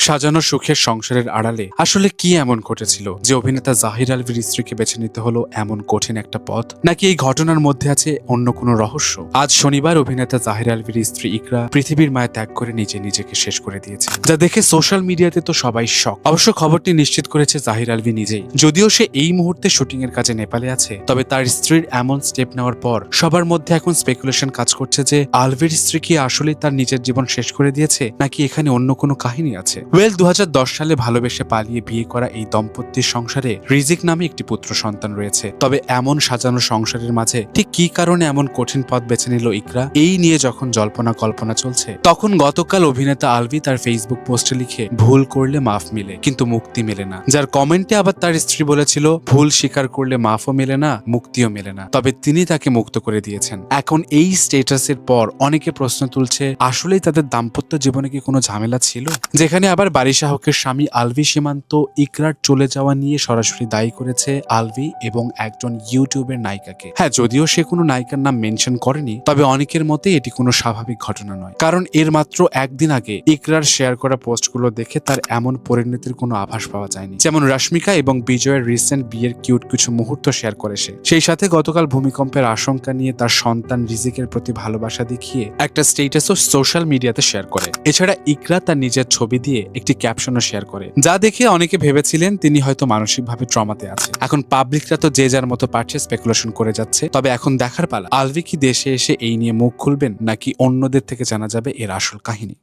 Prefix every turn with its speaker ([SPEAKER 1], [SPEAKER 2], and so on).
[SPEAKER 1] সাজানো সুখের সংসারের আড়ালে আসলে কি এমন ঘটেছিল যে অভিনেতা জাহির আলভির স্ত্রীকে বেছে নিতে হলো এমন কঠিন একটা পথ? নাকি এই ঘটনার মধ্যে আছে অন্য কোনো রহস্য? আজ শনিবার অভিনেতা জাহির আলভির স্ত্রী ইকরা পৃথিবীর মায়া ত্যাগ করে নিজেকে শেষ করে দিয়েছে, যা দেখে সোশ্যাল মিডিয়াতে তো সবাই শক। অবশ্য খবরটি নিশ্চিত করেছে জাহির আলভি নিজেই। যদিও সে এই মুহূর্তে শুটিং এর কাজে নেপালে আছে, তবে তার স্ত্রীর এমন স্টেপ নেওয়ার পর সবার মধ্যে এখন স্পেকুলেশন কাজ করছে যে আলভির স্ত্রী কি আসলেই তার নিজের জীবন শেষ করে দিয়েছে, নাকি এখানে অন্য কোনো কাহিনী আছে। 2010 সালে ভালোবেসে পালিয়ে বিয়ে করা এই দম্পতির সংসারে রিজিক নামে একটি পুত্র সন্তান রয়েছে। তবে এমন সাজানো সংসারের মাঝে ঠিক কি কারণে এমন কঠিন পথ বেছে নিল ইকরা, এই নিয়ে যখন জল্পনা কল্পনা চলছে, তখন গতকাল অভিনেতা আলভি তার ফেসবুক পোস্টে লিখে, ভুল করলে মাফ মিলে কিন্তু মুক্তি মেলে না। যার কমেন্টে আবার তার স্ত্রী বলেছিল, ভুল স্বীকার করলে মাফও মেলে না, মুক্তিও মেলে না, তবে তিনি তাকে মুক্ত করে দিয়েছেন। এখন এই স্ট্যাটাসের পর অনেকে প্রশ্ন তুলছে, আসলেই তাদের দাম্পত্য জীবনে কি কোনো ঝামেলা ছিল? যেখানে আবার বারিশাহকের স্বামী আলভি সীমান্ত ইকরার চলে যাওয়া নিয়ে সরাসরি দায়ী করেছে আলভি এবং একজন ইউটিউবের নায়িকাকে। হ্যাঁ, যদিও সে কোনো নায়িকার নাম মেনশন করেনি, তবে অনেকের মতে এটি কোনো স্বাভাবিক ঘটনা নয়, কারণ এর মাত্র একদিন আগে ইকরার শেয়ার করা পোস্টগুলো দেখে তার এমন পরিণতির কোনো আভাস পাওয়া যায়নি। যেমন রশ্মিকা এবং বিজয়ের রিসেন্ট বিয়ের কিউট কিছু মুহূর্ত শেয়ার করে সে। সেই সাথে গতকাল ভূমিকম্পের আশঙ্কা নিয়ে তার সন্তান রিজিকের প্রতি ভালোবাসা দেখিয়ে একটা স্ট্যাটাসও সোশ্যাল মিডিয়াতে শেয়ার করে। এছাড়া ইকরা তার নিজের ছবি দিয়ে একটি ক্যাপশনও শেয়ার করে, যা দেখে অনেকে ভেবেছিলেন তিনি হয়তো মানসিকভাবে ট্রমাতে আছে। এখন পাবলিকরা তো যে যার মতো পারছে স্পেকুলেশন করে যাচ্ছে, তবে এখন দেখার পালা আলভি কি দেশে এসে এই নিয়ে মুখ খুলবেন, নাকি অন্যদের থেকে জানা যাবে এর আসল কাহিনী।